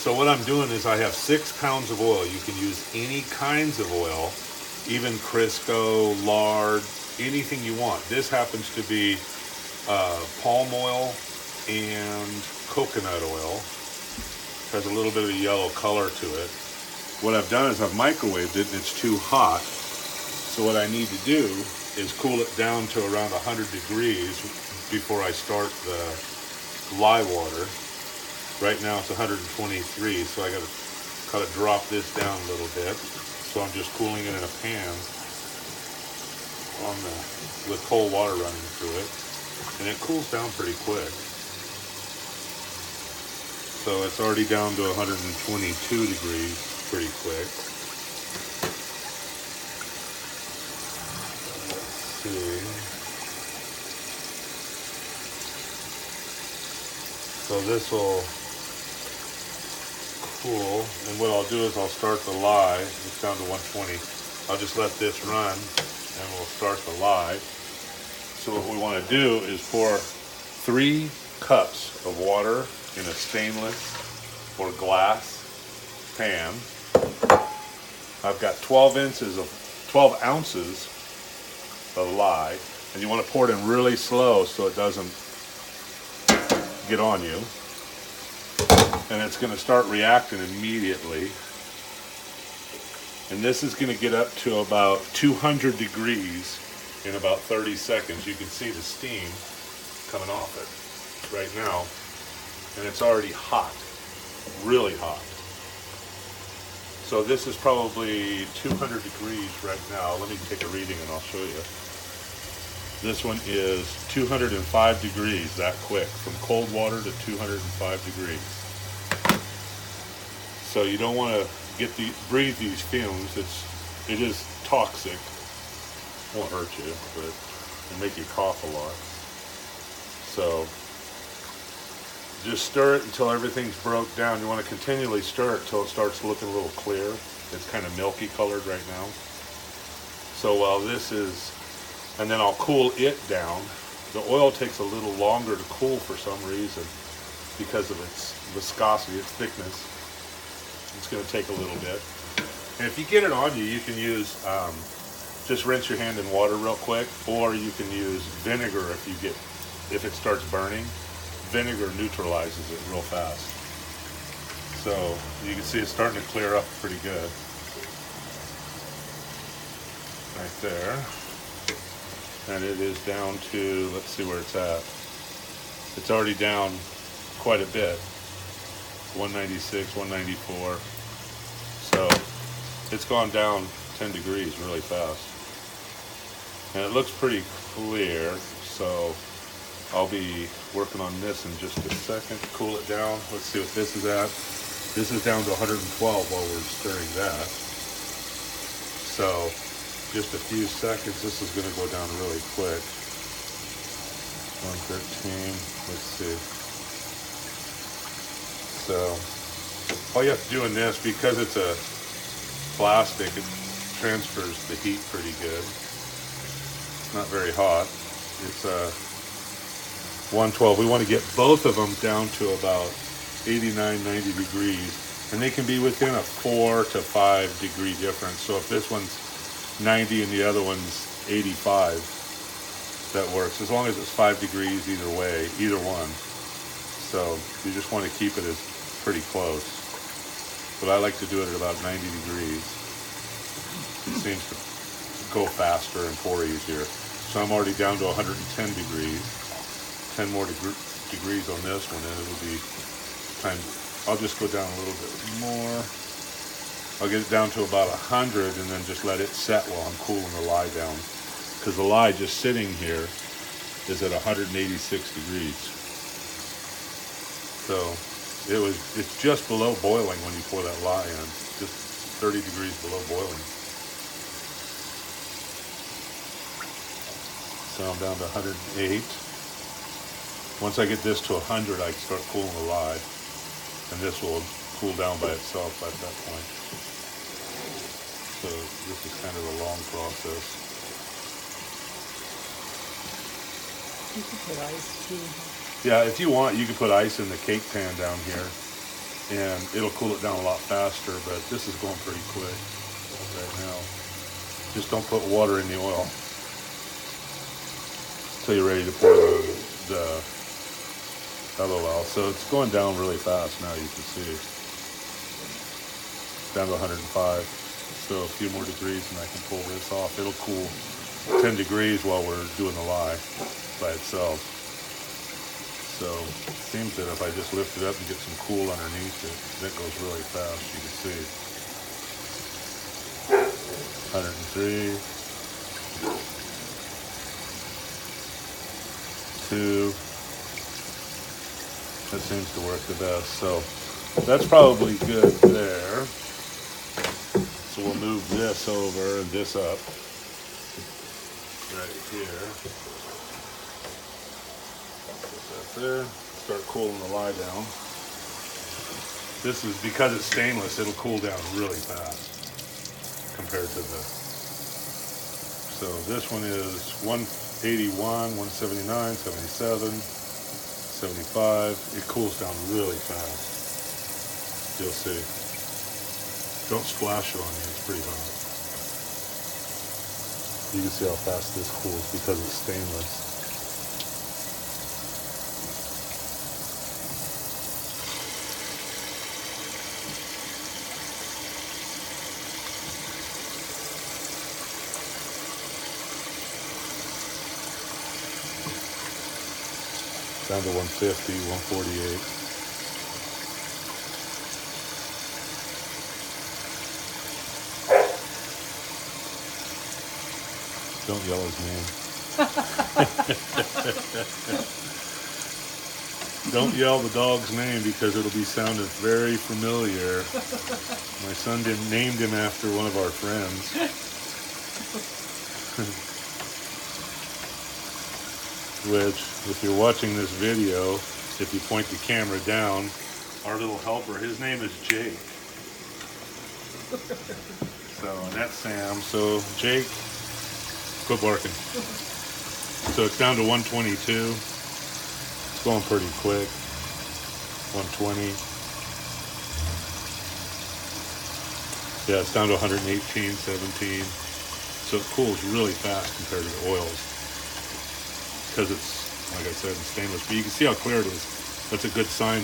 So what I'm doing is I have 6 pounds of oil. You can use any kinds of oil, even Crisco, lard, anything you want. This happens to be palm oil and coconut oil. Has a little bit of a yellow color to it. What I've done is I've microwaved it and it's too hot. So what I need to do is cool it down to around 100 degrees before I start the lye water. Right now it's 123, so I gotta kind of drop this down a little bit. So I'm just cooling it in a pan with cold water running through it. And it cools down pretty quick. So it's already down to 122 degrees pretty quick. Let's see. So this will cool, and what I'll do is I'll start the lye. It's down to 120. I'll just let this run and we'll start the lye. So what we want to do is pour 3 cups of water in a stainless or glass pan. I've got 12 ounces of lye, and you want to pour it in really slow so it doesn't get on you. And it's going to start reacting immediately. And this is going to get up to about 200 degrees in about 30 seconds. You can see the steam coming off it right now. And it's already hot, really hot. So this is probably 200 degrees right now. Let me take a reading and I'll show you. This one is 205 degrees that quick, from cold water to 205 degrees. So you don't want to breathe these fumes. It is toxic. It won't hurt you, but it'll make you cough a lot. So just stir it until everything's broke down. You want to continually stir it until it starts looking a little clear. It's kind of milky colored right now. So while this is, and then I'll cool it down. The oil takes a little longer to cool for some reason because of its viscosity, its thickness. It's going to take a little bit. And if you get it on you, you can use, just rinse your hand in water real quick, or you can use vinegar if it starts burning. Vinegar neutralizes it real fast. So you can see it's starting to clear up pretty good. Right there. And it is down to, let's see where it's at. It's already down quite a bit. 196, 194. So it's gone down 10 degrees really fast. And it looks pretty clear, so I'll be working on this in just a second to cool it down. Let's see what this is at. This is down to 112 while we're stirring that. So just a few seconds, this is going to go down really quick. 113, let's see. So all you have to do in this, because it's a plastic, it transfers the heat pretty good. It's not very hot. It's 112. We want to get both of them down to about 89, 90 degrees. And they can be within a 4 to 5 degree difference. So if this one's 90 and the other one's 85, that works. As long as it's 5 degrees either way, either one. So you just want to keep it as pretty close. But I like to do it at about 90 degrees. It seems to go faster and pour easier. So I'm already down to 110 degrees. 10 more degrees on this one, and it'll be time. I'll just go down a little bit more. I'll get it down to about 100 and then just let it set while I'm cooling the lye down. Because the lye just sitting here is at 186 degrees. So it's just below boiling when you pour that lye in. Just 30 degrees below boiling. So I'm down to 108. Once I get this to 100, I can start cooling the lye. And this will cool down by itself at that point. So this is kind of a long process. You could put ice too. Yeah, if you want, you can put ice in the cake pan down here. and it'll cool it down a lot faster, but this is going pretty quick right now. Just don't put water in the oil until you're ready to pour the LOL. So it's going down really fast now, you can see. Down to 105. So a few more degrees and I can pull this off. It'll cool 10 degrees while we're doing the lye by itself. So it seems that if I just lift it up and get some cool underneath it, that goes really fast, you can see. 103, 2. That seems to work the best. So that's probably good there. So we'll move this over and this up right here. Put that there. Start cooling the lye down. This is, because it's stainless, it'll cool down really fast compared to the. So this one is 181, 179, 77, 75. It cools down really fast. You'll see. Don't splash it on you, it's pretty hot. You can see how fast this cools because it's stainless. Down to 150, 148. Don't yell his name. Don't yell the dog's name because it'll be sounded very familiar. My son named him after one of our friends. Which, if you're watching this video, if you point the camera down, our little helper, his name is Jake. So, and that's Sam. So, Jake, quit barking. So it's down to 122. It's going pretty quick. 120. Yeah, it's down to 118, 17. So it cools really fast compared to the oils. Because it's, like I said, stainless. But you can see how clear it is. That's a good sign that